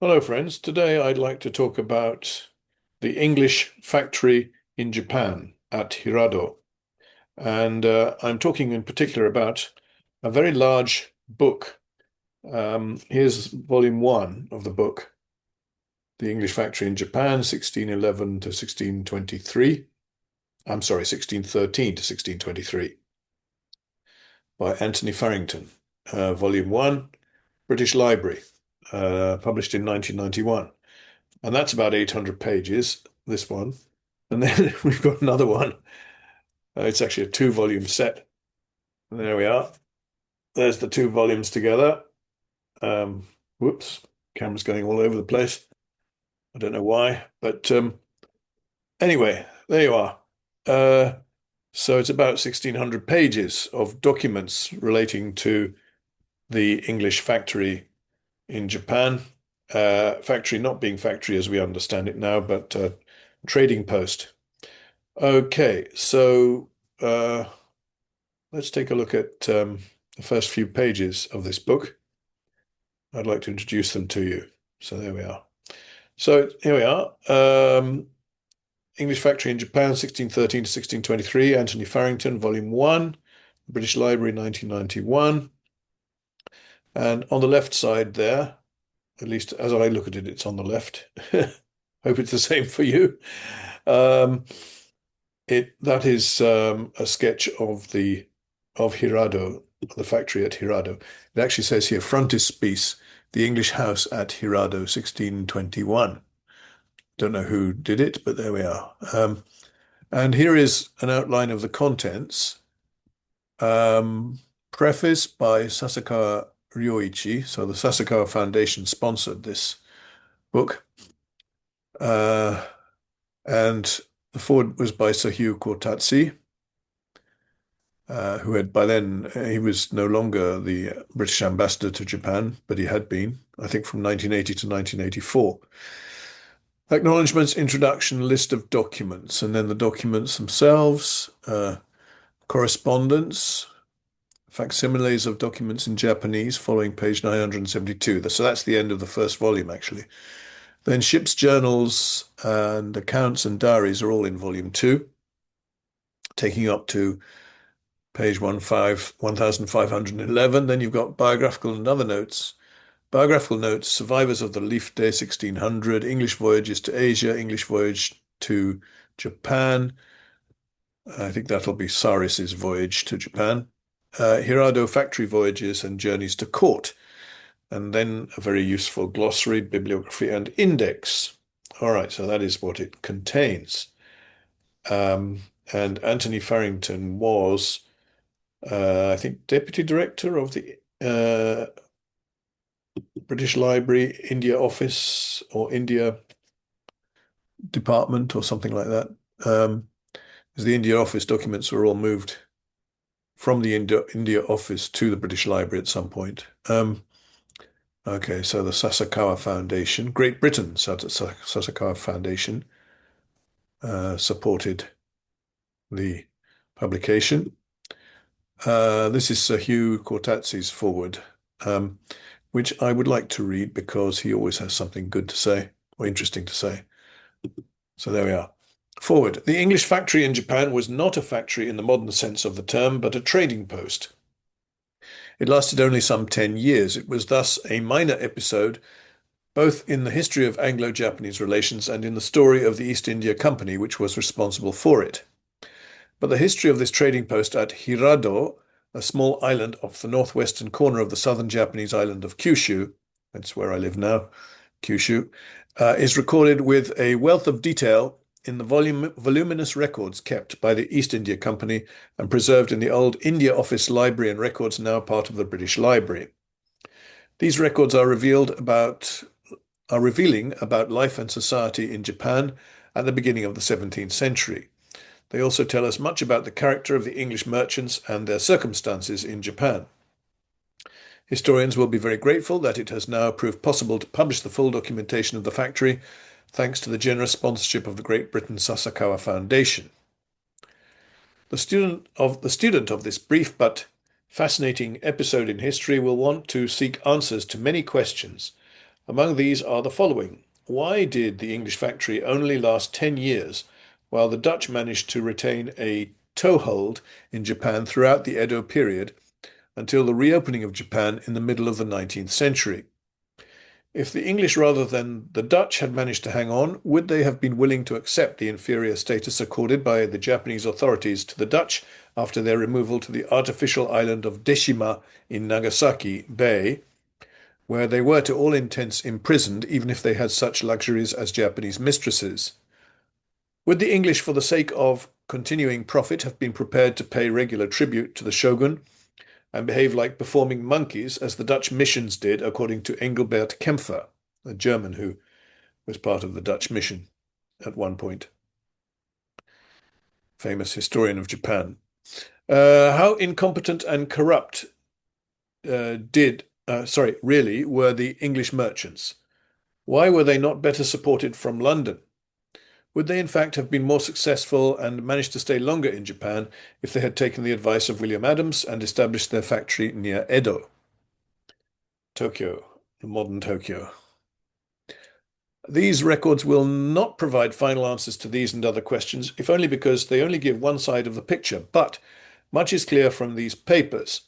Hello, friends. Today I'd like to talk about the English factory in Japan at Hirado. And I'm talking in particular about a very large book. Here's volume one of the book, The English Factory in Japan, 1611 to 1623. I'm sorry, 1613 to 1623 by Anthony Farrington. Volume one, British Library, published in 1991. And that's about 800 pages, this one. And then we've got another one. It's actually a two-volume set. And there we are. There's the two volumes together. Um, Whoops, camera's going all over the place. I don't know why, but anyway, there you are. Uh, so it's about 1,600 pages of documents relating to the English factory in Japan. Factory not being factory as we understand it now, but trading post. Okay, so let's take a look at the first few pages of this book. I'd like to introduce them to you. So there we are. So here we are. English Factory in Japan, 1613 to 1623, Anthony Farrington, Volume 1, British Library, 1991. And on the left side there, at least as I look at it, it's on the left. Hope it's the same for you. Um, that is a sketch of Hirado, the factory at Hirado. It actually says here, frontispiece, the English house at Hirado, 1621. Don't know who did it, but there we are. And here is an outline of the contents. Preface by Sasakawa Ryoichi. So the Sasakawa Foundation sponsored this book. And the foreword was by Sir Hugh Cortazzi, who had by then, he was no longer the British ambassador to Japan, but he had been, I think, from 1980 to 1984. Acknowledgements, introduction, list of documents, and then the documents themselves, correspondence, facsimiles of documents in Japanese following page 972. So that's the end of the first volume, actually. Then ship's journals and accounts and diaries are all in volume two, taking up to page 1511. Then you've got biographical and other notes. Biographical notes, survivors of the Leaf Day 1600, English voyages to Asia, English voyage to Japan. I think that'll be Saris's voyage to Japan. Hirado factory voyages and journeys to court. And then a very useful glossary, bibliography, and index. All right, so that is what it contains. And Anthony Farrington was, I think, deputy director of the British Library India office or India department or something like that. Because the India office documents were all moved from the India office to the British Library at some point. Okay, so the Sasakawa Foundation, Great Britain Sasakawa Foundation, supported the publication. This is Sir Hugh Cortazzi's foreword, which I would like to read because he always has something good to say or interesting to say. So there we are. Foreword. The English factory in Japan was not a factory in the modern sense of the term, but a trading post. It lasted only some 10 years. It was thus a minor episode both in the history of Anglo-Japanese relations and in the story of the East India Company, which was responsible for it. But the history of this trading post at Hirado, a small island off the northwestern corner of the southern Japanese island of Kyushu, that's where I live now, Kyushu, is recorded with a wealth of detail in the voluminous records kept by the East India Company and preserved in the old India Office Library and records now part of the British Library. These records are revealing about life and society in Japan at the beginning of the 17th century. They also tell us much about the character of the English merchants and their circumstances in Japan. Historians will be very grateful that it has now proved possible to publish the full documentation of the factory, thanks to the generous sponsorship of the Great Britain Sasakawa Foundation. The student of this brief but fascinating episode in history will want to seek answers to many questions. Among these are the following. Why did the English factory only last 10 years, while the Dutch managed to retain a toehold in Japan throughout the Edo period until the reopening of Japan in the middle of the 19th century? If the English rather than the Dutch had managed to hang on, would they have been willing to accept the inferior status accorded by the Japanese authorities to the Dutch after their removal to the artificial island of Deshima in Nagasaki Bay, where they were to all intents imprisoned even if they had such luxuries as Japanese mistresses? Would the English, for the sake of continuing profit, have been prepared to pay regular tribute to the shogun and behave like performing monkeys, as the Dutch missions did, according to Engelbert Kempfer, a German who was part of the Dutch mission at one point, famous historian of Japan? How incompetent and corrupt really were the English merchants? Why were they not better supported from London? Would they in fact have been more successful and managed to stay longer in Japan if they had taken the advice of William Adams and established their factory near Edo, Tokyo, the modern Tokyo? These records will not provide final answers to these and other questions, if only because they only give one side of the picture. But much is clear from these papers.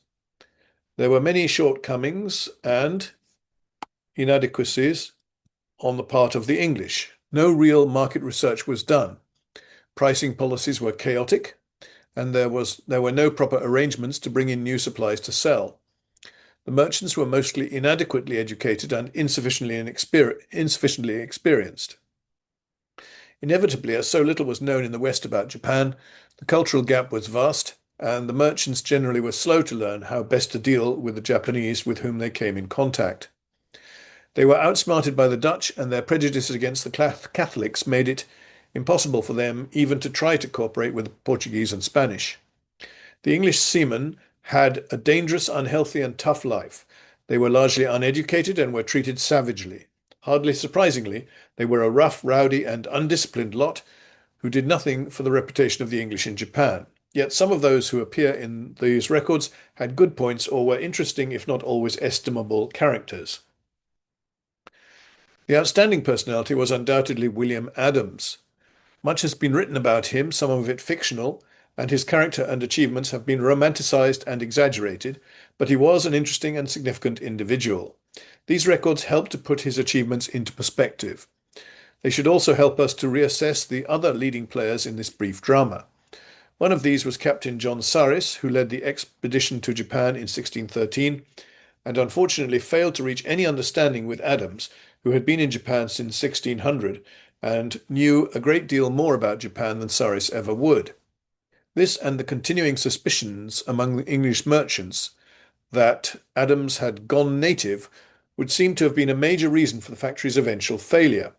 There were many shortcomings and inadequacies on the part of the English. No real market research was done. Pricing policies were chaotic, and there were no proper arrangements to bring in new supplies to sell. The merchants were mostly inadequately educated and insufficiently experienced. Inevitably, as so little was known in the West about Japan, the cultural gap was vast, and the merchants generally were slow to learn how best to deal with the Japanese with whom they came in contact. They were outsmarted by the Dutch, and their prejudices against the Catholics made it impossible for them even to try to cooperate with the Portuguese and Spanish. The English seamen had a dangerous, unhealthy, and tough life. They were largely uneducated and were treated savagely. Hardly surprisingly, they were a rough, rowdy, and undisciplined lot who did nothing for the reputation of the English in Japan. Yet some of those who appear in these records had good points or were interesting, if not always estimable, characters. The outstanding personality was undoubtedly William Adams. Much has been written about him, some of it fictional, and his character and achievements have been romanticized and exaggerated, but he was an interesting and significant individual. These records help to put his achievements into perspective. They should also help us to reassess the other leading players in this brief drama. One of these was Captain John Saris, who led the expedition to Japan in 1613, and unfortunately failed to reach any understanding with Adams, who had been in Japan since 1600 and knew a great deal more about Japan than Saris ever would. This and the continuing suspicions among the English merchants that Adams had gone native would seem to have been a major reason for the factory's eventual failure.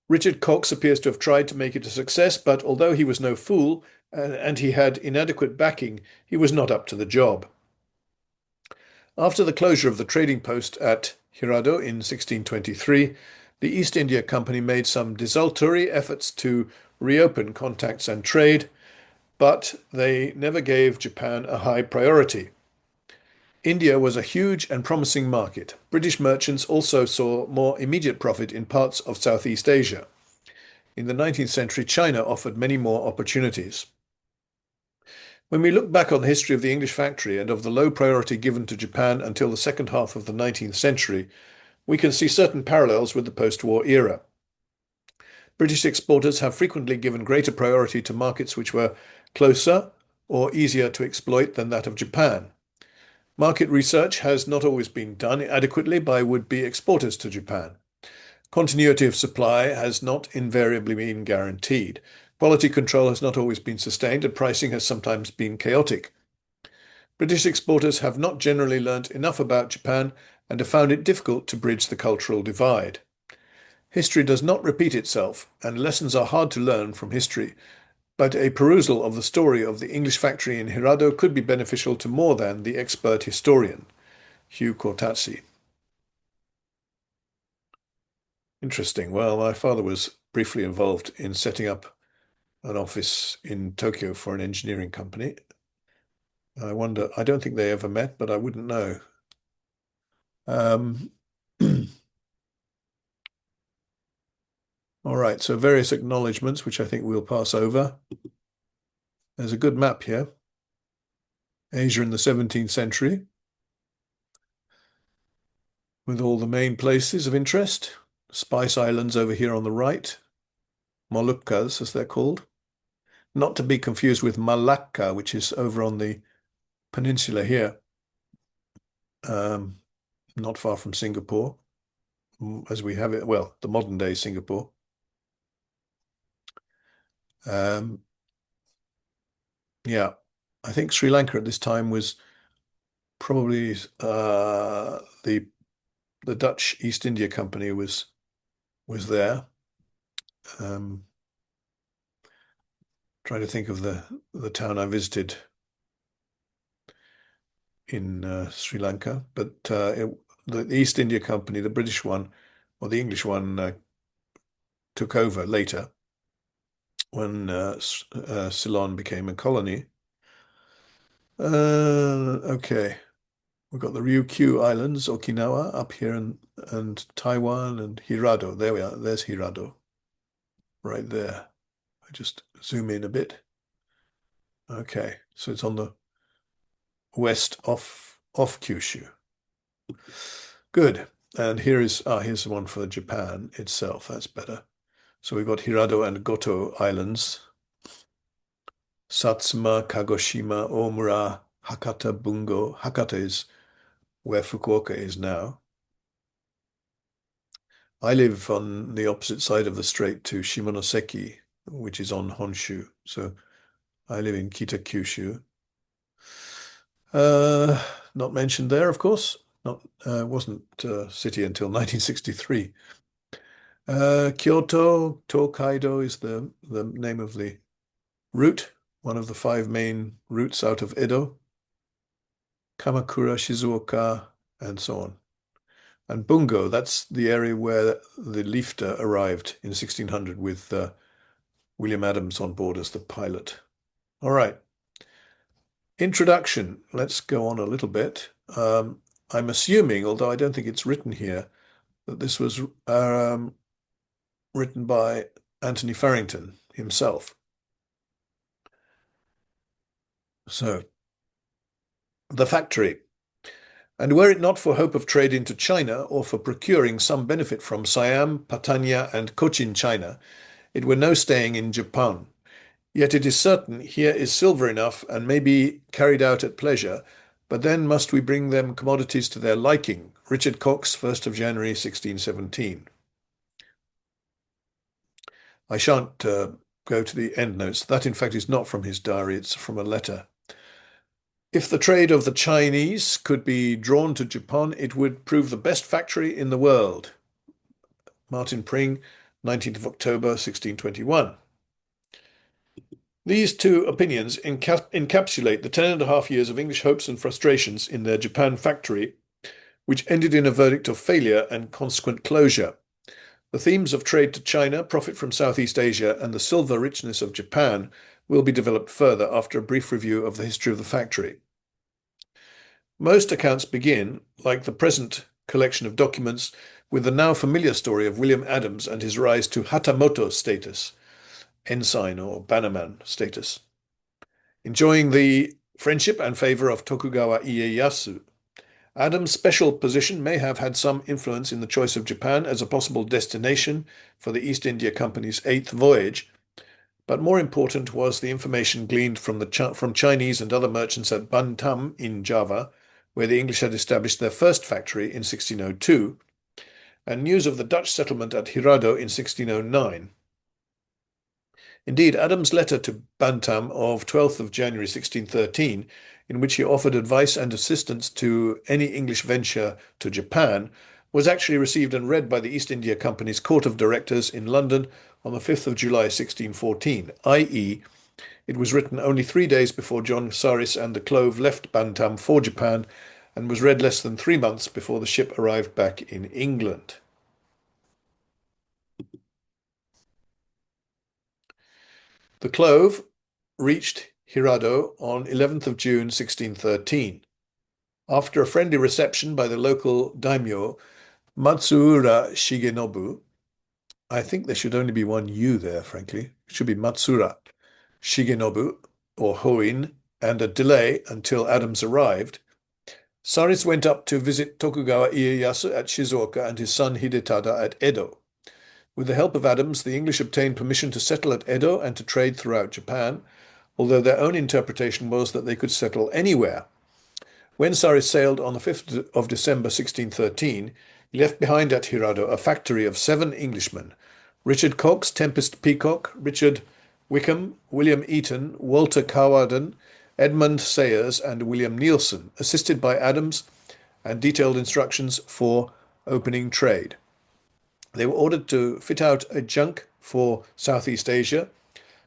Richard Cox appears to have tried to make it a success, but although he was no fool and he had inadequate backing, he was not up to the job. After the closure of the trading post at Hirado in 1623, the East India Company made some desultory efforts to reopen contacts and trade, but they never gave Japan a high priority. India was a huge and promising market. British merchants also saw more immediate profit in parts of Southeast Asia. In the 19th century, China offered many more opportunities. When we look back on the history of the English factory and of the low priority given to Japan until the second half of the 19th century, we can see certain parallels with the post-war era. British exporters have frequently given greater priority to markets which were closer or easier to exploit than that of Japan. Market research has not always been done adequately by would-be exporters to Japan. Continuity of supply has not invariably been guaranteed. Quality control has not always been sustained, and pricing has sometimes been chaotic. British exporters have not generally learnt enough about Japan and have found it difficult to bridge the cultural divide. History does not repeat itself, and lessons are hard to learn from history, but a perusal of the story of the English factory in Hirado could be beneficial to more than the expert historian, Hugh Cortazzi. Interesting. Well, my father was briefly involved in setting up an office in Tokyo for an engineering company. I wonder, I don't think they ever met, but I wouldn't know. Um, All right, so various acknowledgements, which I think we'll pass over. There's a good map here. Asia in the 17th century, with all the main places of interest. Spice Islands over here on the right, Moluccas, as they're called. Not to be confused with Malacca, which is over on the peninsula here, not far from Singapore, as we have it, well, the modern day Singapore. Um, yeah, I think Sri Lanka at this time was probably the Dutch East India Company was there. Trying to think of the town I visited in Sri Lanka, but the East India Company, the British one, or the English one, took over later when Ceylon became a colony. Okay, we've got the Ryukyu Islands, Okinawa, up here, and Taiwan and Hirado. There we are. There's Hirado, right there. I just zoom in a bit. Okay, so it's on the west off Kyushu. Good. And here's the one for Japan itself. That's better. So we've got Hirado and Goto Islands. Satsuma, Kagoshima, Omura, Hakata, Bungo. Hakata is where Fukuoka is now. I live on the opposite side of the strait to Shimonoseki, which is on Honshu. So I live in Kee-tah-kew-shoo. Not mentioned there, of course. Not wasn't a city until 1963. Kyoto, Tokaido is the name of the route, one of the five main routes out of Edo. Kamakura, Shizuoka, and so on. And Bungo, that's the area where the Leifter arrived in 1600 with William Adams on board as the pilot. All right. Introduction. Let's go on a little bit. I'm assuming, although I don't think it's written here, that this was written by Anthony Farrington himself. So, the factory. And were it not for hope of trade into China or for procuring some benefit from Siam, Patania, and Cochin China, it were no staying in Japan. Yet it is certain here is silver enough and may be carried out at pleasure, but then must we bring them commodities to their liking. Richard Cox, 1st of January 1617. I shan't go to the endnotes. That, in fact, is not from his diary. It's from a letter. If the trade of the Chinese could be drawn to Japan, it would prove the best factory in the world. Martin Pring, 19th of October, 1621. These two opinions encapsulate the 10.5 years of English hopes and frustrations in their Japan factory, which ended in a verdict of failure and consequent closure. The themes of trade to China, profit from Southeast Asia, and the silver richness of Japan will be developed further after a brief review of the history of the factory. Most accounts begin, like the present collection of documents, with the now familiar story of William Adams and his rise to Hatamoto status, ensign or bannerman status, enjoying the friendship and favor of Tokugawa Ieyasu. Adams' special position may have had some influence in the choice of Japan as a possible destination for the East India Company's 8th voyage, but more important was the information gleaned from Chinese and other merchants at Bantam in Java, where the English had established their first factory in 1602, and news of the Dutch settlement at Hirado in 1609. Indeed, Adams' letter to Bantam of 12th of January 1613, in which he offered advice and assistance to any English venture to Japan, was actually received and read by the East India Company's Court of Directors in London on the 5th of July 1614, i.e., it was written only 3 days before John Saris and the Clove left Bantam for Japan, and was read less than 3 months before the ship arrived back in England. The Clove reached Hirado on 11th of June 1613. After a friendly reception by the local daimyo Matsuura Shigenobu, I think there should only be one U there, frankly. It should be Matsura, Shigenobu, or Hoin, and a delay until Adams arrived. Saris went up to visit Tokugawa Ieyasu at Shizuoka and his son Hidetada at Edo. With the help of Adams, the English obtained permission to settle at Edo and to trade throughout Japan, although their own interpretation was that they could settle anywhere. When Saris sailed on the 5th of December 1613, he left behind at Hirado a factory of 7 Englishmen: Richard Cox, Tempest Peacock, Richard Wickham, William Eaton, Walter Cowarden, Edmund Sayers, and William Neilson, assisted by Adams and detailed instructions for opening trade. They were ordered to fit out a junk for Southeast Asia,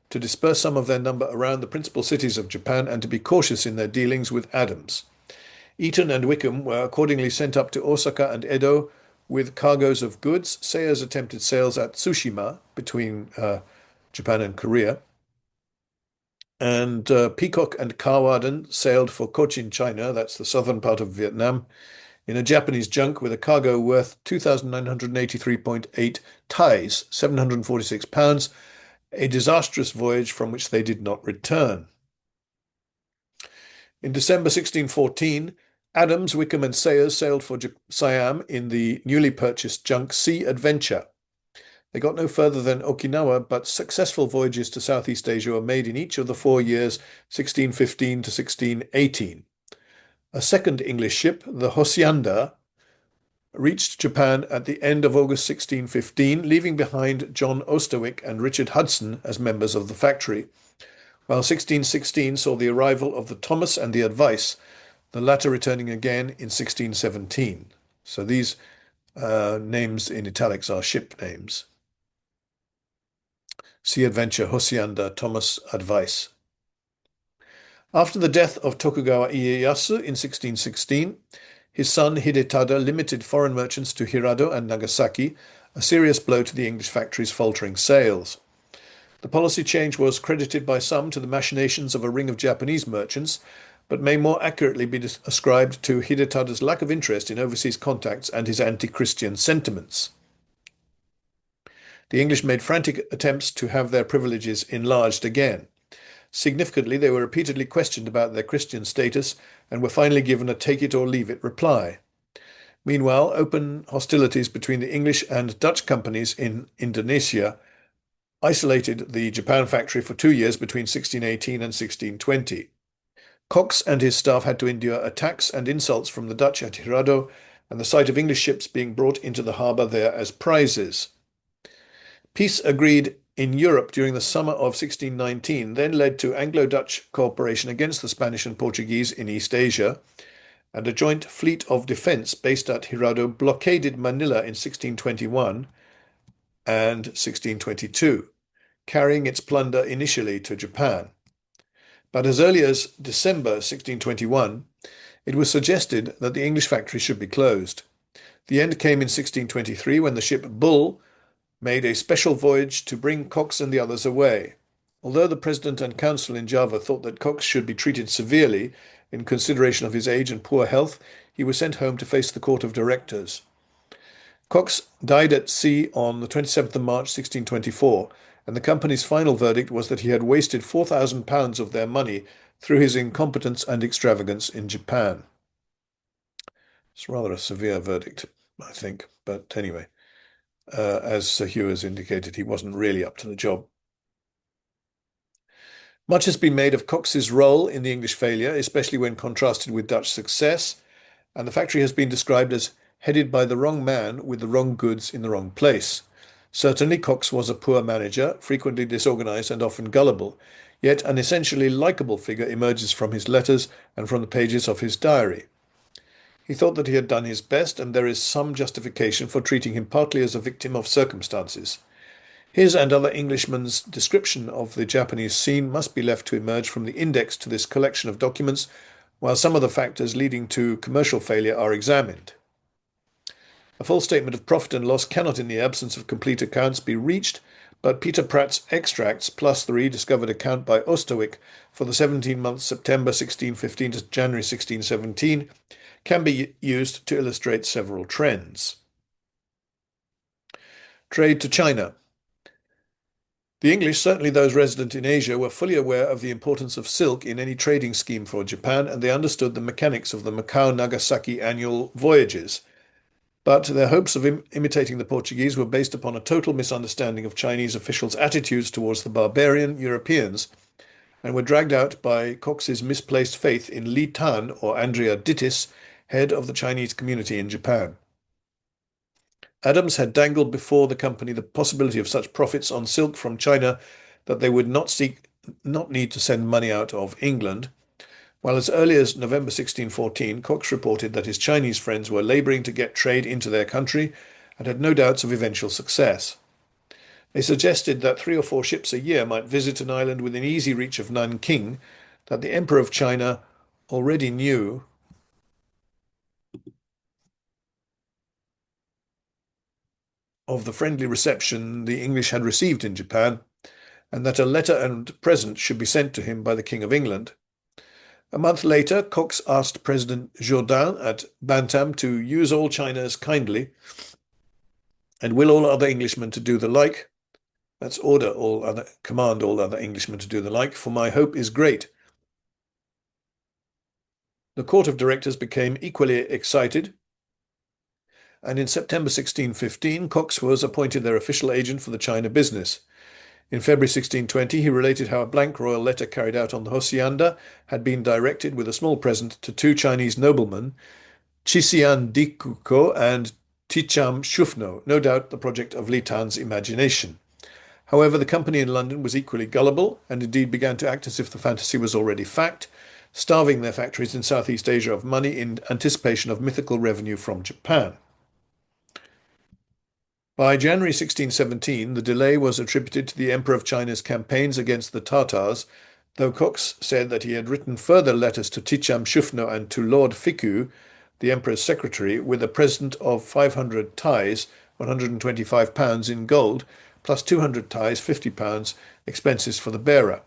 to disperse some of their number around the principal cities of Japan, and to be cautious in their dealings with Adams. Eaton and Wickham were accordingly sent up to Osaka and Edo with cargoes of goods. Sayers attempted sales at Tsushima between Japan and Korea. And Peacock and Cowarden sailed for Cochin, China, that's the southern part of Vietnam, in a Japanese junk with a cargo worth 2,983.8 tais, 746 pounds, a disastrous voyage from which they did not return. In December 1614, Adams, Wickham, and Sayers sailed for Siam in the newly purchased junk Sea Adventure. They got no further than Okinawa, but successful voyages to Southeast Asia were made in each of the 4 years 1615 to 1618. A second English ship, the Hacienda, reached Japan at the end of August 1615, leaving behind John Osterwick and Richard Hudson as members of the factory, while 1616 saw the arrival of the Thomas and the Advice, the latter returning again in 1617. So these names in italics are ship names. Sea Adventure, Hacienda, Thomas, Advice. After the death of Tokugawa Ieyasu in 1616, his son Hidetada limited foreign merchants to Hirado and Nagasaki, a serious blow to the English factory's faltering sales. The policy change was credited by some to the machinations of a ring of Japanese merchants, but may more accurately be ascribed to Hidetada's lack of interest in overseas contacts and his anti-Christian sentiments. The English made frantic attempts to have their privileges enlarged again. Significantly, they were repeatedly questioned about their Christian status and were finally given a take-it-or-leave-it reply. Meanwhile, open hostilities between the English and Dutch companies in Indonesia isolated the Japan factory for 2 years between 1618 and 1620. Cox and his staff had to endure attacks and insults from the Dutch at Hirado, and the sight of English ships being brought into the harbour there as prizes. Peace agreed in Europe during the summer of 1619 then led to Anglo-Dutch cooperation against the Spanish and Portuguese in East Asia, and a joint fleet of defence based at Hirado blockaded Manila in 1621 and 1622, carrying its plunder initially to Japan. But as early as December 1621, it was suggested that the English factory should be closed. The end came in 1623 when the ship Bull made a special voyage to bring Cox and the others away. Although the President and Council in Java thought that Cox should be treated severely in consideration of his age and poor health, he was sent home to face the Court of Directors. Cox died at sea on the 27th of March 1624, and the company's final verdict was that he had wasted £4,000 of their money through his incompetence and extravagance in Japan. It's rather a severe verdict, I think, but anyway. As Sir Hugh has indicated, he wasn't really up to the job. Much has been made of Cox's role in the English failure, especially when contrasted with Dutch success, and the factory has been described as headed by the wrong man with the wrong goods in the wrong place. Certainly, Cox was a poor manager, frequently disorganized and often gullible, yet an essentially likable figure emerges from his letters and from the pages of his diary. He thought that he had done his best, and there is some justification for treating him partly as a victim of circumstances. His and other Englishmen's description of the Japanese scene must be left to emerge from the index to this collection of documents, while some of the factors leading to commercial failure are examined. A full statement of profit and loss cannot, in the absence of complete accounts, be reached, but Peter Pratt's extracts, plus the rediscovered account by Osterwick for the 17 months September 1615 to January 1617, can be used to illustrate several trends. Trade to China. The English, certainly those resident in Asia, were fully aware of the importance of silk in any trading scheme for Japan, and they understood the mechanics of the Macau-Nagasaki annual voyages. But their hopes of imitating the Portuguese were based upon a total misunderstanding of Chinese officials' attitudes towards the barbarian Europeans, and were dragged out by Cox's misplaced faith in Li Tan, or Andrea Dittis, head of the Chinese community in Japan. Adams had dangled before the company the possibility of such profits on silk from China that they would not need to send money out of England, while as early as November 1614, Cox reported that his Chinese friends were labouring to get trade into their country and had no doubts of eventual success. They suggested that 3 or 4 ships a year might visit an island within easy reach of Nanking, that the Emperor of China already knew of the friendly reception the English had received in Japan, and that a letter and present should be sent to him by the King of England. A month later, Cox asked President Jourdan at Bantam to use all China kindly, and will all other Englishmen to do the like. That's command all other Englishmen to do the like, for my hope is great. The court of directors became equally excited, and in September 1615, Cox was appointed their official agent for the China business. In February 1620, he related how a blank royal letter carried out on the hacienda had been directed with a small present to 2 Chinese noblemen, Chisian Dikuko and Ticham Shufno, no doubt the project of Li Tan's imagination. However, the company in London was equally gullible, and indeed began to act as if the fantasy was already fact, starving their factories in Southeast Asia of money in anticipation of mythical revenue from Japan. By January 1617, the delay was attributed to the Emperor of China's campaigns against the Tartars, though Cox said that he had written further letters to Ticham Shufno and to Lord Fukuoka, the Emperor's secretary, with a present of 500 ties, £125 in gold, plus 200 ties, £50, expenses for the bearer.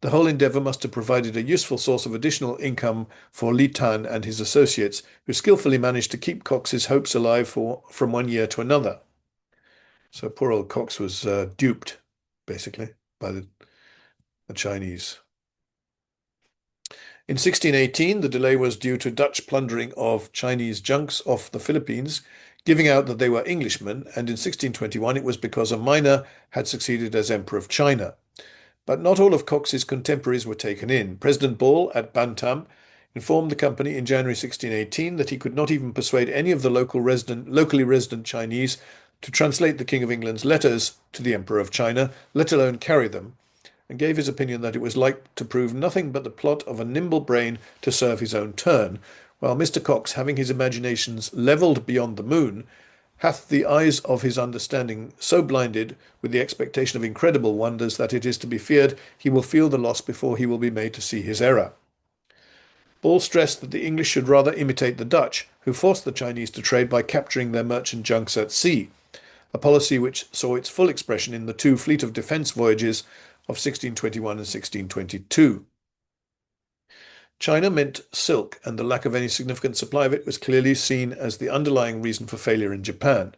The whole endeavour must have provided a useful source of additional income for Li Tan and his associates, who skillfully managed to keep Cox's hopes alive from one year to another. So poor old Cox was duped, basically, by the Chinese. In 1618, the delay was due to Dutch plundering of Chinese junks off the Philippines, giving out that they were Englishmen, and in 1621 it was because a minor had succeeded as Emperor of China. But not all of Cox's contemporaries were taken in. President Ball at Bantam informed the company in January 1618 that he could not even persuade any of the locally resident Chinese to translate the King of England's letters to the Emperor of China, let alone carry them, and gave his opinion that it was like to prove nothing but the plot of a nimble brain to serve his own turn, while Mr. Cox, having his imaginations levelled beyond the moon, hath the eyes of his understanding so blinded with the expectation of incredible wonders that it is to be feared he will feel the loss before he will be made to see his error. Ball stressed that the English should rather imitate the Dutch, who forced the Chinese to trade by capturing their merchant junks at sea, a policy which saw its full expression in the 2 fleet of defence voyages of 1621 and 1622. China meant silk, and the lack of any significant supply of it was clearly seen as the underlying reason for failure in Japan.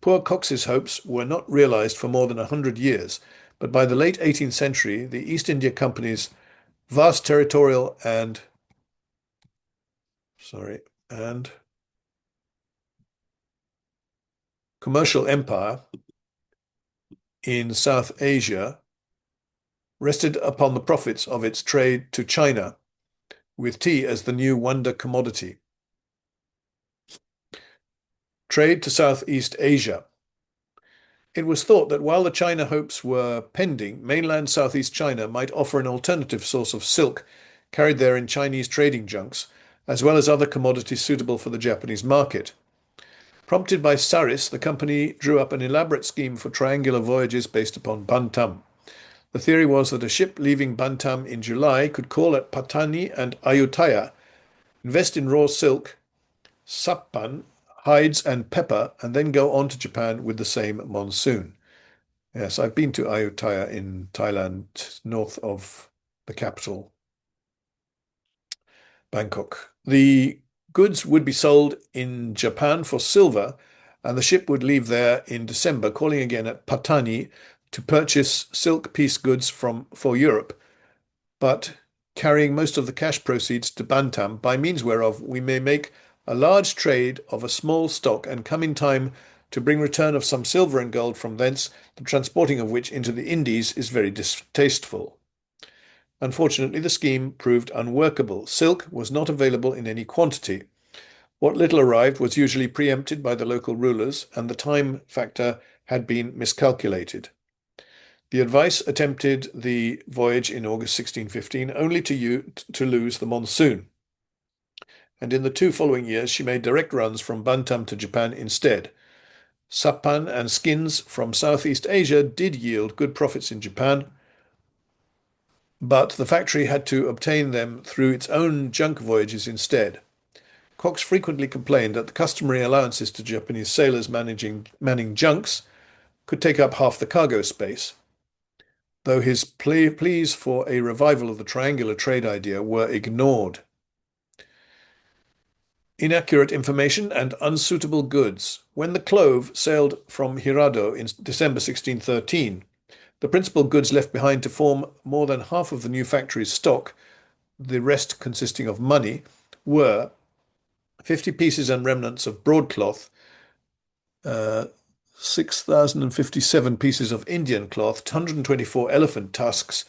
Poor Cox's hopes were not realized for more than 100 years, but by the late 18th century, the East India Company's vast territorial and commercial empire in South Asia rested upon the profits of its trade to China, with tea as the new wonder commodity. Trade to Southeast Asia. It was thought that while the China hopes were pending, mainland Southeast China might offer an alternative source of silk carried there in Chinese trading junks, as well as other commodities suitable for the Japanese market. Prompted by Saris, the company drew up an elaborate scheme for triangular voyages based upon Bantam. The theory was that a ship leaving Bantam in July could call at Patani and Ayutthaya, invest in raw silk, sappan, hides and pepper, and then go on to Japan with the same monsoon. Yes, I've been to Ayutthaya in Thailand, north of the capital, Bangkok. The goods would be sold in Japan for silver, and the ship would leave there in December, calling again at Patani to purchase silk piece goods for Europe, but carrying most of the cash proceeds to Bantam, by means whereof we may make a large trade of a small stock, and come in time to bring return of some silver and gold from thence, the transporting of which into the Indies is very distasteful. Unfortunately, the scheme proved unworkable. Silk was not available in any quantity. What little arrived was usually preempted by the local rulers, and the time factor had been miscalculated. The advice attempted the voyage in August 1615 only to lose the monsoon, and in the 2 following years she made direct runs from Bantam to Japan instead. Sappan and skins from Southeast Asia did yield good profits in Japan, but the factory had to obtain them through its own junk voyages instead. Cox frequently complained that the customary allowances to Japanese sailors manning junks could take up half the cargo space, though his pleas for a revival of the triangular trade idea were ignored. Inaccurate information and unsuitable goods. When the Clove sailed from Hirado in December 1613, the principal goods left behind to form more than half of the new factory's stock, the rest consisting of money, were 50 pieces and remnants of broadcloth, 6,057 pieces of Indian cloth, 124 elephant tusks,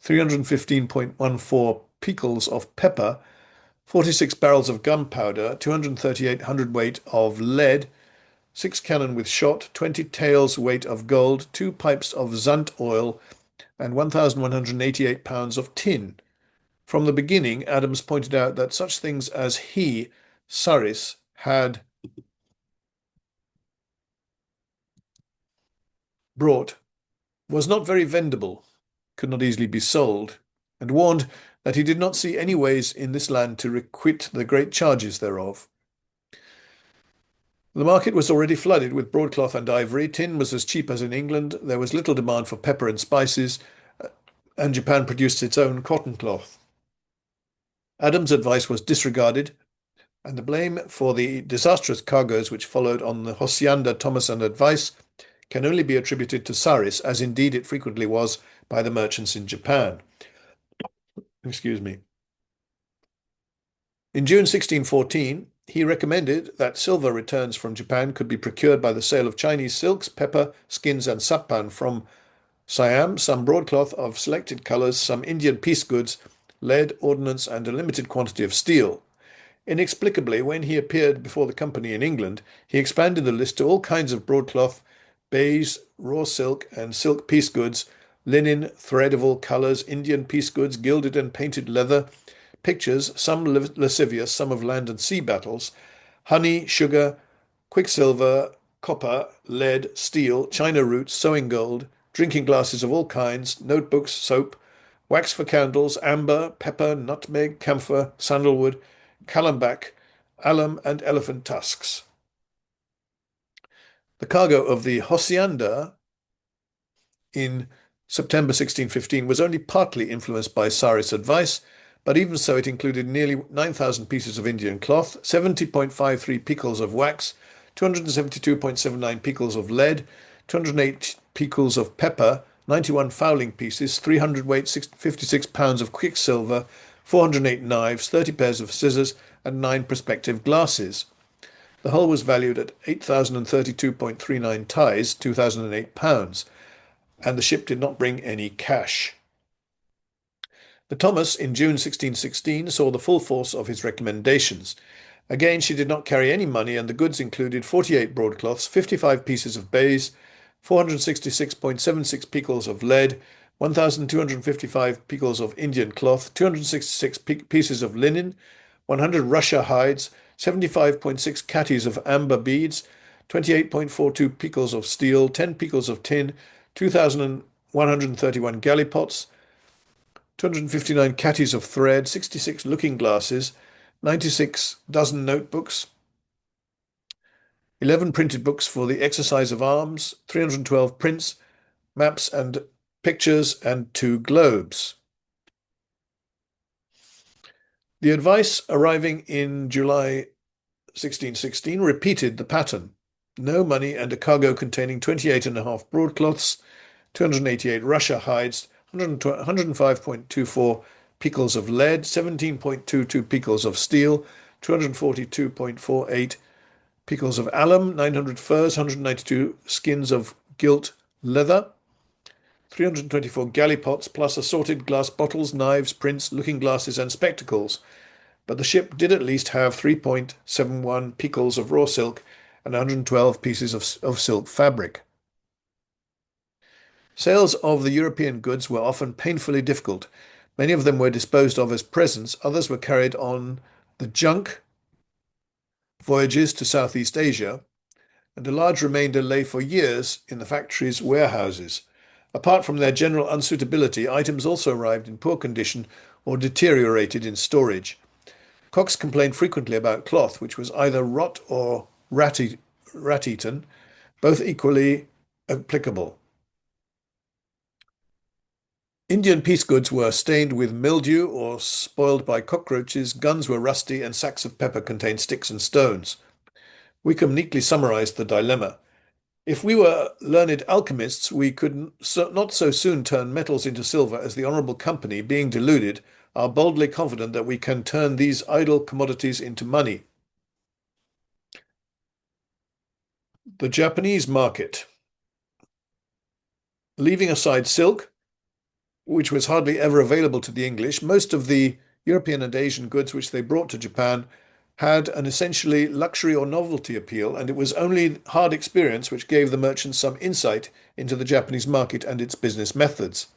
315.14 pickles of pepper, 46 barrels of gunpowder, 238 hundredweight of lead, 6 cannon with shot, 20 taels weight of gold, 2 pipes of zant oil, and 1,188 pounds of tin. From the beginning, Adams pointed out that such things as he, Saris, had brought was not very vendible, could not easily be sold, and warned that he did not see any ways in this land to requite the great charges thereof. The market was already flooded with broadcloth and ivory. Tin was as cheap as in England. There was little demand for pepper and spices, and Japan produced its own cotton cloth. Adams' advice was disregarded, and the blame for the disastrous cargoes which followed on the Hacienda Thomason advice can only be attributed to Saris, as indeed it frequently was by the merchants in Japan. Excuse me. In June 1614, he recommended that silver returns from Japan could be procured by the sale of Chinese silks, pepper, skins, and sappan from Siam, some broadcloth of selected colors, some Indian piece goods, lead, ordnance, and a limited quantity of steel. Inexplicably, when he appeared before the company in England, he expanded the list to all kinds of broadcloth, baize, raw silk, and silk piece goods, linen, thread of all colors, Indian piece goods, gilded and painted leather, pictures, some lascivious, some of land and sea battles, honey, sugar, quicksilver, copper, lead, steel, china roots, sewing gold, drinking glasses of all kinds, notebooks, soap, wax for candles, amber, pepper, nutmeg, camphor, sandalwood, calumbac, alum, and elephant tusks. The cargo of the Hacienda in September 1615 was only partly influenced by Saris' advice, but even so it included nearly 9,000 pieces of Indian cloth, 70.53 pickles of wax, 272.79 pickles of lead, 208 pickles of pepper, 91 fowling pieces, 300 weight 56 pounds of quicksilver, 408 knives, 30 pairs of scissors, and 9 perspective glasses. The whole was valued at 8,032.39 ties, 2,008 pounds, and the ship did not bring any cash. The Thomas, in June 1616, saw the full force of his recommendations. Again, she did not carry any money, and the goods included 48 broadcloths, 55 pieces of baize, 466.76 pickles of lead, 1,255 pickles of Indian cloth, 266 pieces of linen, 100 Russia hides, 75.6 catties of amber beads, 28.42 pickles of steel, 10 pickles of tin, 2,131 gallipots, 259 catties of thread, 66 looking glasses, 96 dozen notebooks, 11 printed books for the exercise of arms, 312 prints, maps and pictures, and 2 globes. The advice arriving in July 1616 repeated the pattern. No money and a cargo containing 28.5 broadcloths, 288 Russia hides, 105.24 picals of lead, 17.22 picals of steel, 242.48 picals of alum, 900 furs, 192 skins of gilt leather, 324 gallipots, plus assorted glass bottles, knives, prints, looking glasses, and spectacles. But the ship did at least have 3.71 picals of raw silk and 112 pieces of silk fabric. Sales of the European goods were often painfully difficult. Many of them were disposed of as presents, others were carried on the junk voyages to Southeast Asia, and a large remainder lay for years in the factory's warehouses. Apart from their general unsuitability, items also arrived in poor condition or deteriorated in storage. Cox complained frequently about cloth, which was either rot or rat-eaten, both equally applicable. Indian piece goods were stained with mildew or spoiled by cockroaches, guns were rusty, and sacks of pepper contained sticks and stones. Wickham neatly summarized the dilemma. If we were learned alchemists, we could not so soon turn metals into silver as the Honourable Company, being deluded, are boldly confident that we can turn these idle commodities into money. The Japanese market. Leaving aside silk, which was hardly ever available to the English, most of the European and Asian goods which they brought to Japan had an essentially luxury or novelty appeal, and it was only hard experience which gave the merchants some insight into the Japanese market and its business methods.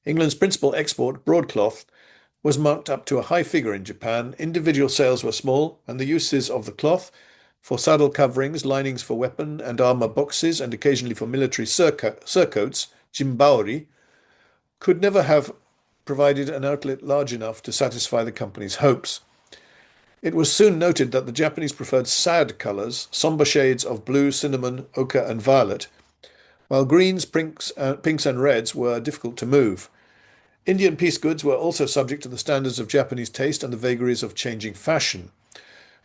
England's principal export, broadcloth, was marked up to a high figure in Japan. Individual sales were small, and the uses of the cloth for saddle coverings, linings for weapon and armor boxes, and occasionally for military surcoats, jimbaori, could never have provided an outlet large enough to satisfy the company's hopes. It was soon noted that the Japanese preferred sad colors, somber shades of blue, cinnamon, ochre, and violet, while greens, pinks, and reds were difficult to move. Indian piece goods were also subject to the standards of Japanese taste and the vagaries of changing fashion.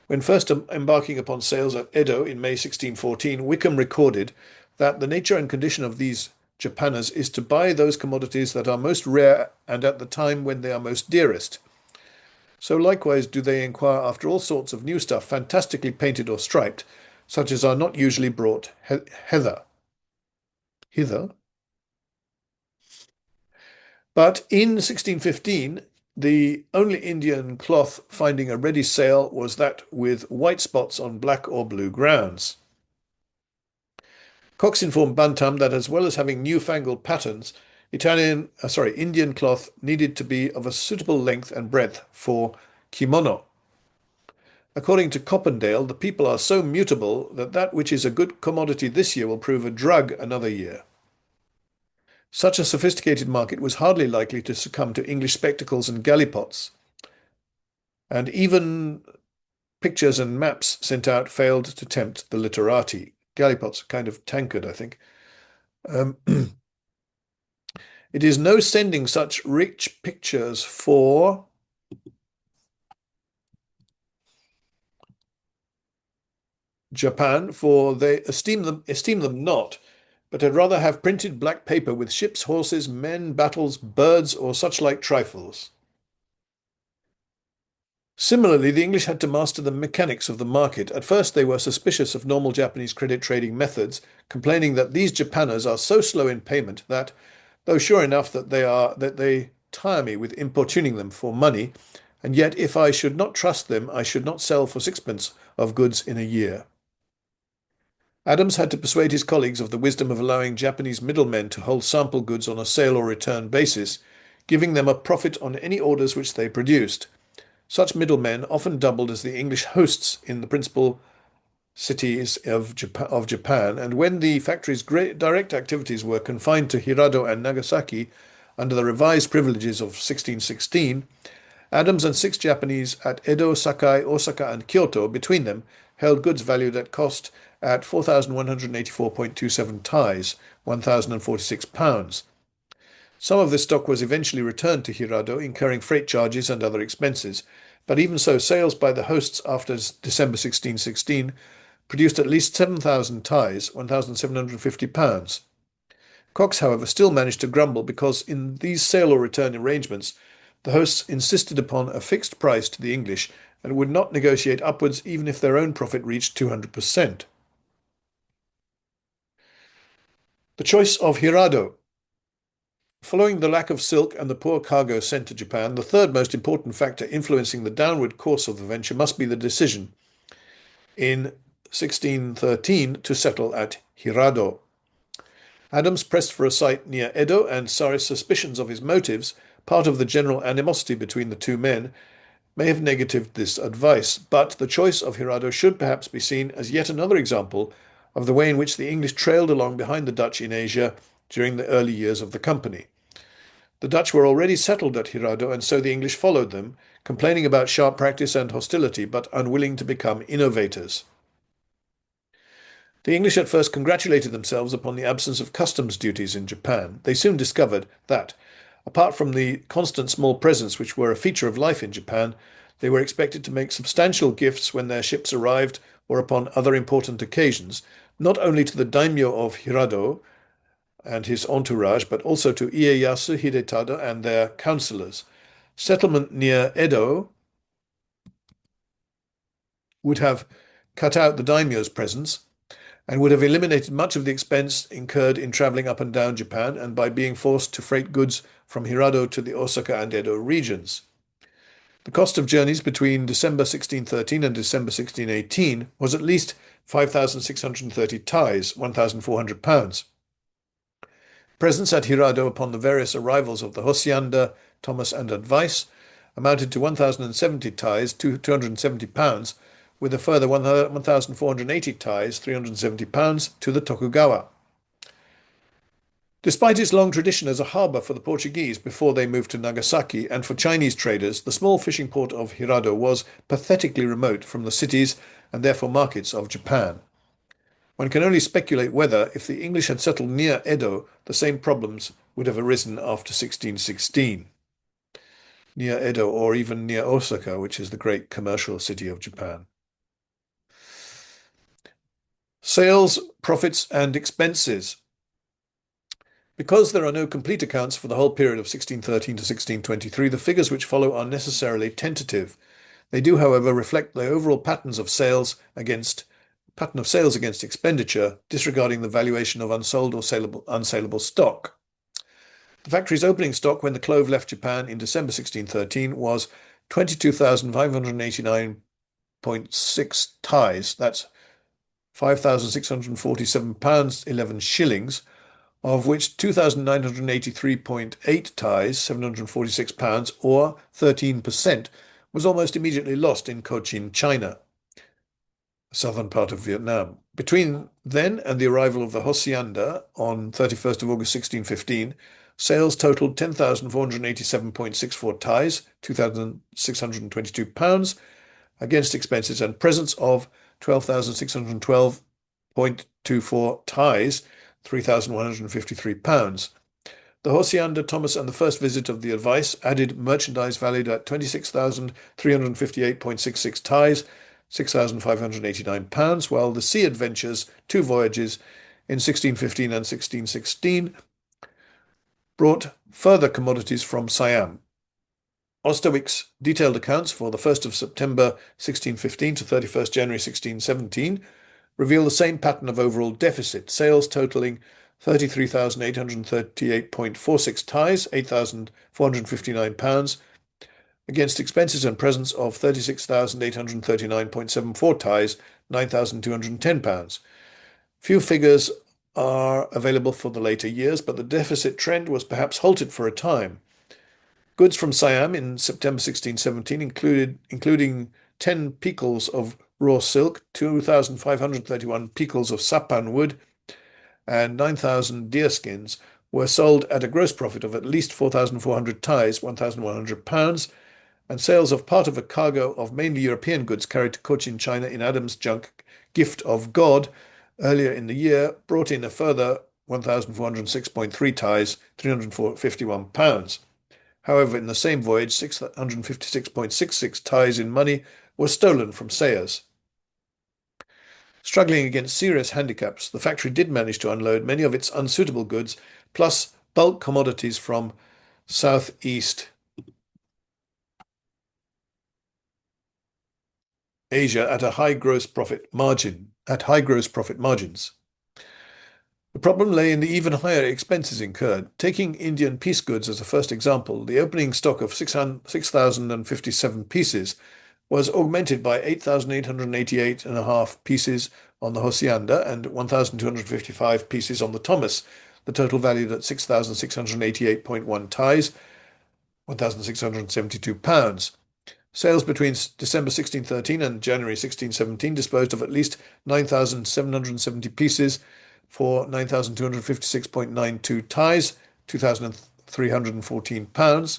When first embarking upon sales at Edo in May 1614, Wickham recorded that the nature and condition of these Japaners is to buy those commodities that are most rare and at the time when they are most dearest. So likewise do they inquire after all sorts of new stuff, fantastically painted or striped, such as are not usually brought hither. But in 1615, the only Indian cloth finding a ready sale was that with white spots on black or blue grounds. Cox informed Bantam that as well as having newfangled patterns, Indian cloth needed to be of a suitable length and breadth for kimono. According to Coppendale, the people are so mutable that that which is a good commodity this year will prove a drug another year. Such a sophisticated market was hardly likely to succumb to English spectacles and gallipots, and even pictures and maps sent out failed to tempt the literati. Gallipots are kind of tankard, I think. It is no sending such rich pictures for Japan, for they esteem them not, but had rather have printed black paper with ships, horses, men, battles, birds, or such like trifles. Similarly, the English had to master the mechanics of the market. At first, they were suspicious of normal Japanese credit trading methods, complaining that these Japaners are so slow in payment that, though sure enough that they tire me with importuning them for money, and yet if I should not trust them, I should not sell for sixpence of goods in a year. Adams had to persuade his colleagues of the wisdom of allowing Japanese middlemen to hold sample goods on a sale or return basis, giving them a profit on any orders which they produced. Such middlemen often doubled as the English hosts in the principal cities of Japan, and when the factory's direct activities were confined to Hirado and Nagasaki under the revised privileges of 1616, Adams and 6 Japanese at Edo, Sakai, Osaka, and Kyoto between them held goods valued at cost at 4,184.27 tais, 1,046 pounds. Some of this stock was eventually returned to Hirado, incurring freight charges and other expenses, but even so, sales by the hosts after December 1616 produced at least 7,000 tais, 1,750 pounds. Cox, however, still managed to grumble because in these sale or return arrangements, the hosts insisted upon a fixed price to the English and would not negotiate upwards even if their own profit reached 200%. The choice of Hirado. Following the lack of silk and the poor cargo sent to Japan, the third most important factor influencing the downward course of the venture must be the decision in 1613 to settle at Hirado. Adams pressed for a site near Edo, and Sarri's suspicions of his motives, part of the general animosity between the two men, may have negatived this advice, but the choice of Hirado should perhaps be seen as yet another example of the way in which the English trailed along behind the Dutch in Asia during the early years of the company. The Dutch were already settled at Hirado, and so the English followed them, complaining about sharp practice and hostility, but unwilling to become innovators. The English at first congratulated themselves upon the absence of customs duties in Japan. They soon discovered that, apart from the constant small presents which were a feature of life in Japan, they were expected to make substantial gifts when their ships arrived or upon other important occasions, not only to the daimyo of Hirado and his entourage, but also to Ieyasu, Hidetada, and their councillors. Settlement near Edo would have cut out the daimyo's presence and would have eliminated much of the expense incurred in travelling up and down Japan and by being forced to freight goods from Hirado to the Osaka and Edo regions. The cost of journeys between December 1613 and December 1618 was at least 5,630 tais, £1,400. Presents at Hirado upon the various arrivals of the Hacienda, Thomas, and Advice amounted to 1,070 tais, £270, with a further 1,480 tais, £370, to the Tokugawa. Despite its long tradition as a harbour for the Portuguese before they moved to Nagasaki and for Chinese traders, the small fishing port of Hirado was pathetically remote from the cities and therefore markets of Japan. One can only speculate whether, if the English had settled near Edo, the same problems would have arisen after 1616. Near Edo, or even near Osaka, which is the great commercial city of Japan. Sales, profits, and expenses. Because there are no complete accounts for the whole period of 1613 to 1623, the figures which follow are necessarily tentative. They do, however, reflect the overall pattern of sales against expenditure, disregarding the valuation of unsold or unsaleable stock. The factory's opening stock when the Clove left Japan in December 1613 was 22,589.6 tais, that's £5,647, 11 shillings, of which 2,983.8 tais, £746, or 13%, was almost immediately lost in Cochin, China, the southern part of Vietnam. Between then and the arrival of the Hacienda on 31st of August 1615, sales totaled 10,487.64 tais, £2,622, against expenses and presents of 12,612.24 tais, £3,153. The Hacienda, Thomas, and the first visit of the Advice added merchandise valued at 26,358.66 tais, £6,589, while the Sea Adventures, 2 voyages in 1615 and 1616, brought further commodities from Siam. Osterwick's detailed accounts for the 1st of September 1615 to 31st January 1617 reveal the same pattern of overall deficit, sales totaling 33,838.46 tais, £8,459, against expenses and presents of 36,839.74 tais, £9,210. Few figures are available for the later years, but the deficit trend was perhaps halted for a time. Goods from Siam in September 1617 including 10 picals of raw silk, 2,531 picals of sapan wood, and 9,000 deerskins, were sold at a gross profit of at least 4,400 tais, £1,100, and sales of part of a cargo of mainly European goods carried to Cochin, China in Adams' junk Gift of God earlier in the year brought in a further 1,406.3 tais, £351. However, in the same voyage, 656.66 tais in money were stolen from Sayers. Struggling against serious handicaps, the factory did manage to unload many of its unsuitable goods, plus bulk commodities from Southeast Asia at high gross profit margins. The problem lay in the even higher expenses incurred. Taking Indian piece goods as a first example, the opening stock of 6,057 pieces was augmented by 8,888 and a half pieces on the Hacienda and 1,255 pieces on the Thomas, the total valued at 6,688.1 ties, 1,672 pounds. Sales between December 1613 and January 1617 disposed of at least 9,770 pieces for 9,256.92 ties, 2,314 pounds.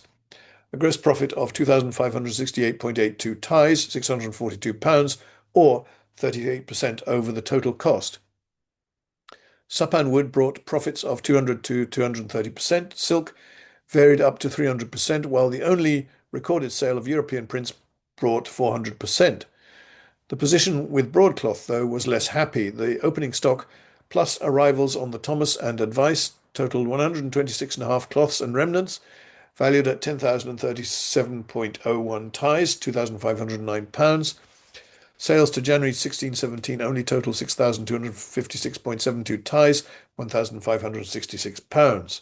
A gross profit of 2,568.82 ties, 642 pounds, or 38% over the total cost. Sapan wood brought profits of 200 to 230%. Silk varied up to 300%, while the only recorded sale of European prints brought 400%. The position with broadcloth, though, was less happy. The opening stock, plus arrivals on the Thomas and Advice, totaled 126.5 cloths and remnants, valued at 10,037.01 ties, 2,509 pounds. Sales to January 1617 only total 6,256.72 ties, 1,566 pounds.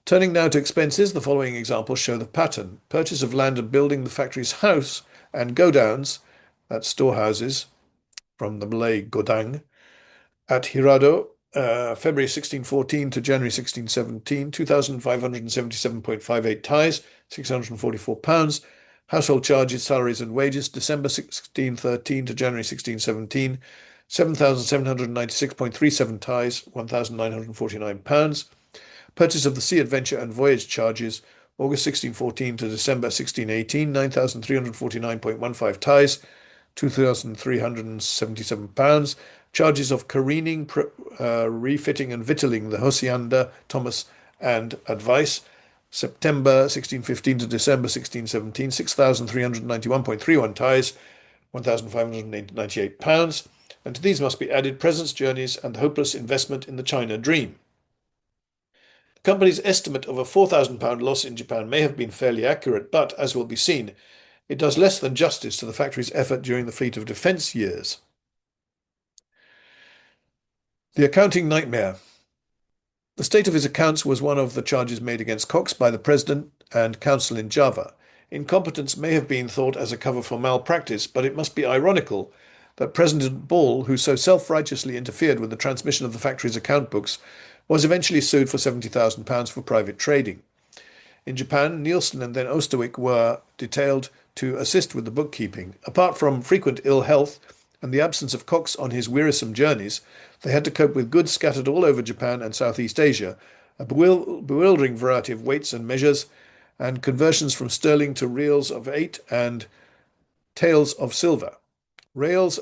Turning now to expenses, the following examples show the pattern. Purchase of land and building the factory's house and godowns, that's storehouses, from the Malay godang, at Hirado, February 1614 to January 1617, 2,577.58 ties, 644 pounds. Household charges, salaries and wages, December 1613 to January 1617, 7,796.37 ties, 1,949 pounds. Purchase of the Sea Adventure and voyage charges, August 1614 to December 1618, 9,349.15 ties, 2,377 pounds. Charges of careening, refitting and victualling the Hacienda, Thomas and Advice, September 1615 to December 1617, 6,391.31 ties, 1,598 pounds. And to these must be added presents, journeys, and the hopeless investment in the China dream. The company's estimate of a £4,000 loss in Japan may have been fairly accurate, but, as will be seen, it does less than justice to the factory's effort during the fleet of defense years. The accounting nightmare. The state of his accounts was one of the charges made against Cox by the president and council in Java. Incompetence may have been thought as a cover for malpractice, but it must be ironical that President Ball, who so self-righteously interfered with the transmission of the factory's account books, was eventually sued for £70,000 for private trading. In Japan, Nielsen and then Osterwick were detailed to assist with the bookkeeping. Apart from frequent ill health and the absence of Cox on his wearisome journeys, they had to cope with goods scattered all over Japan and Southeast Asia, a bewildering variety of weights and measures, and conversions from sterling to reals of 8 and taels of silver. Reals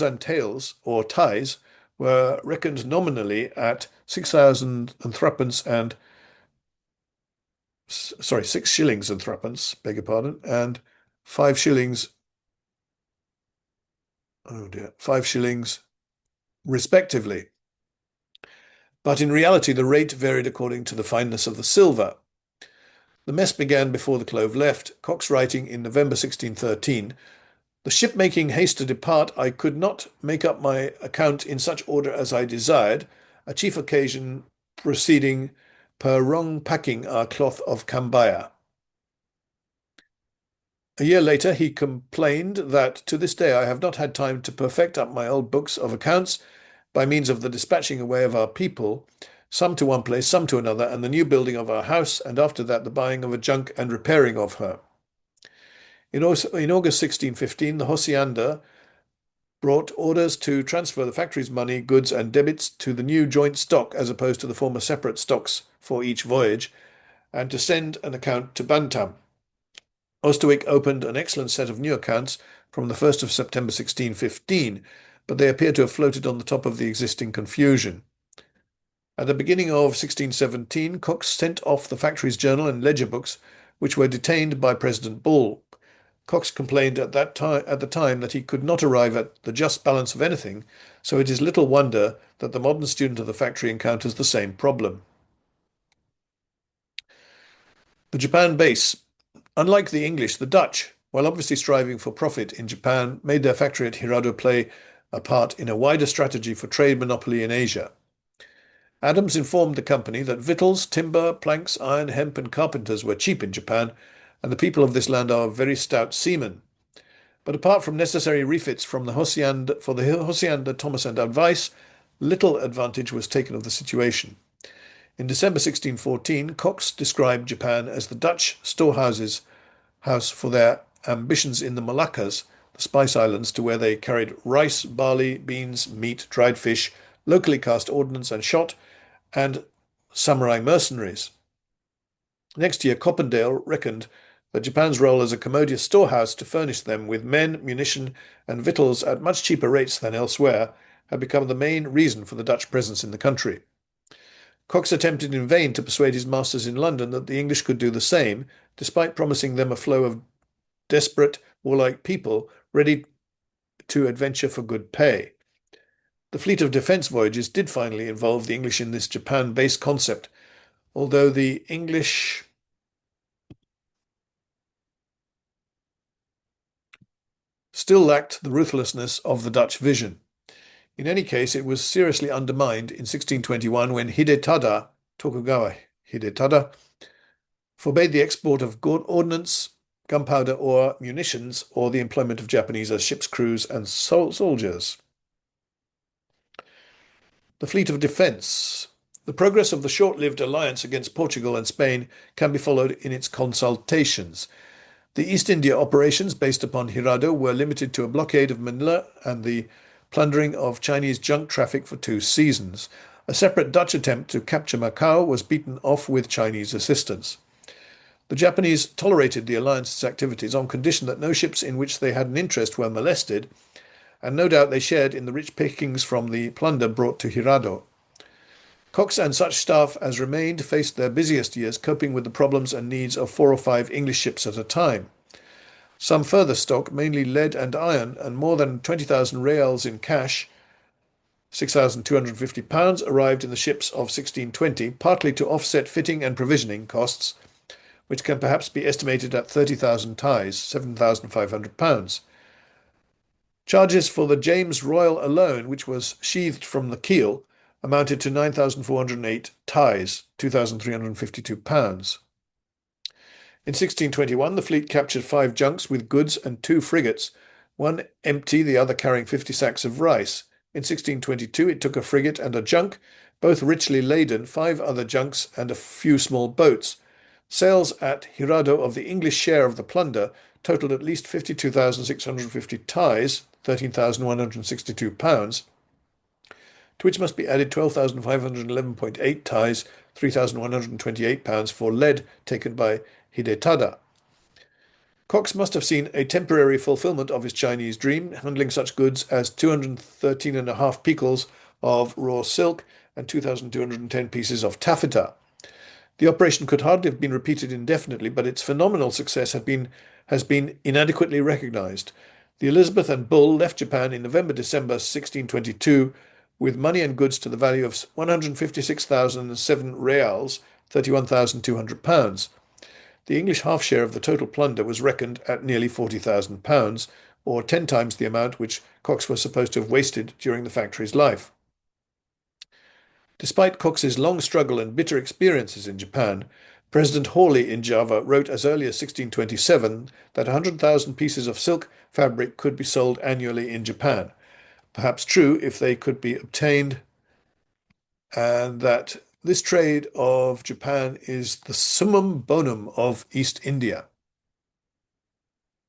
and taels, or ties, were reckoned nominally at 6,000 and threepence and 6 shillings and threepence, beg your pardon, and 5 shillings, 5 shillings respectively. But in reality, the rate varied according to the fineness of the silver. The mess began before the clove left. Cox writing in November 1613, "The ship-making haste to depart, I could not make up my account in such order as I desired, a chief occasion proceeding per wrong packing our cloth of Cambaya." A year later, he complained that to this day I have not had time to perfect up my old books of accounts by means of the dispatching away of our people, some to one place, some to another, and the new building of our house, and after that the buying of a junk and repairing of her. In August 1615, the Hacienda brought orders to transfer the factory's money, goods, and debits to the new joint stock as opposed to the former separate stocks for each voyage, and to send an account to Bantam. Osterwick opened an excellent set of new accounts from the 1st of September 1615, but they appear to have floated on the top of the existing confusion. At the beginning of 1617, Cox sent off the factory's journal and ledger books, which were detained by President Ball. Cox complained at the time that he could not arrive at the just balance of anything, so it is little wonder that the modern student of the factory encounters the same problem. The Japan base. Unlike the English, the Dutch, while obviously striving for profit in Japan, made their factory at Hirado play a part in a wider strategy for trade monopoly in Asia. Adams informed the company that victuals, timber, planks, iron, hemp, and carpenters were cheap in Japan, and the people of this land are very stout seamen. But apart from necessary refits from the Hacienda Thomas and Advice, little advantage was taken of the situation. In December 1614, Cox described Japan as the Dutch house for their ambitions in the Moluccas, the Spice Islands, to where they carried rice, barley, beans, meat, dried fish, locally cast ordnance and shot, and samurai mercenaries. Next year, Coppendale reckoned that Japan's role as a commodious storehouse to furnish them with men, munition, and victuals at much cheaper rates than elsewhere had become the main reason for the Dutch presence in the country. Cox attempted in vain to persuade his masters in London that the English could do the same, despite promising them a flow of desperate, warlike people ready to adventure for good pay. The fleet of defence voyages did finally involve the English in this Japan-based concept, although the English still lacked the ruthlessness of the Dutch vision. In any case, it was seriously undermined in 1621 when Tokugawa Hidetada, forbade the export of ordnance, gunpowder, or munitions, or the employment of Japanese as ship's crews and soldiers. The fleet of defence. The progress of the short-lived alliance against Portugal and Spain can be followed in its consultations. The East India operations based upon Hirado were limited to a blockade of Manila and the plundering of Chinese junk traffic for 2 seasons. A separate Dutch attempt to capture Macau was beaten off with Chinese assistance. The Japanese tolerated the alliance's activities on condition that no ships in which they had an interest were molested, and no doubt they shared in the rich pickings from the plunder brought to Hirado. Cox and such staff as remained faced their busiest years coping with the problems and needs of 4 or 5 English ships at a time. Some further stock, mainly lead and iron, and more than 20,000 reals in cash, £6,250, arrived in the ships of 1620, partly to offset fitting and provisioning costs, which can perhaps be estimated at 30,000 ties, £7,500. Charges for the James Royal alone, which was sheathed from the keel, amounted to 9,408 ties, £2,352. In 1621, the fleet captured 5 junks with goods and 2 frigates, one empty, the other carrying 50 sacks of rice. In 1622, it took a frigate and a junk, both richly laden, 5 other junks, and a few small boats. Sales at Hirado of the English share of the plunder totaled at least 52,650 ties, £13,162, to which must be added 12,511.8 ties, £3,128 for lead taken by Hidetada. Cox must have seen a temporary fulfillment of his Chinese dream, handling such goods as 213.5 picals of raw silk and 2,210 pieces of taffeta. The operation could hardly have been repeated indefinitely, but its phenomenal success has been inadequately recognized. The Elizabeth and Bull left Japan in November-December 1622 with money and goods to the value of 156,007 reals, £31,200. The English half share of the total plunder was reckoned at nearly £40,000, or 10 times the amount which Cox was supposed to have wasted during the factory's life. Despite Cox's long struggle and bitter experiences in Japan, President Hawley in Java wrote as early as 1627 that 100,000 pieces of silk fabric could be sold annually in Japan. Perhaps true if they could be obtained, and that this trade of Japan is the summum bonum of East India.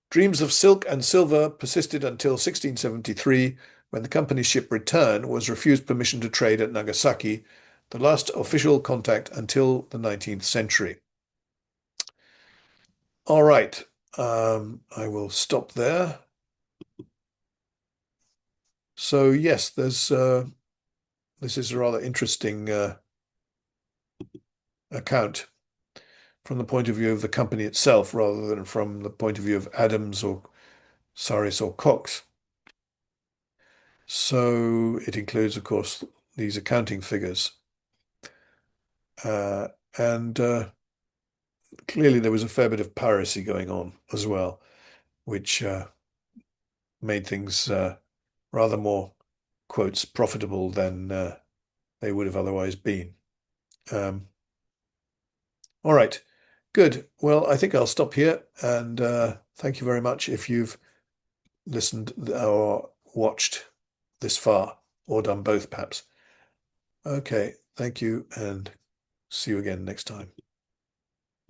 Dreams of silk and silver persisted until 1673, when the company's ship Return was refused permission to trade at Nagasaki, the last official contact until the 19th century. All right, I will stop there. So yes, this is a rather interesting account from the point of view of the company itself, rather than from the point of view of Adams or Saris or Cox. So it includes, of course, these accounting figures. And clearly there was a fair bit of piracy going on as well, which made things rather more, quotes, profitable than they would have otherwise been. Um, all right, good. Well, I think I'll stop here, and thank you very much if you've listened or watched this far, or done both perhaps. Okay, thank you, and see you again next time.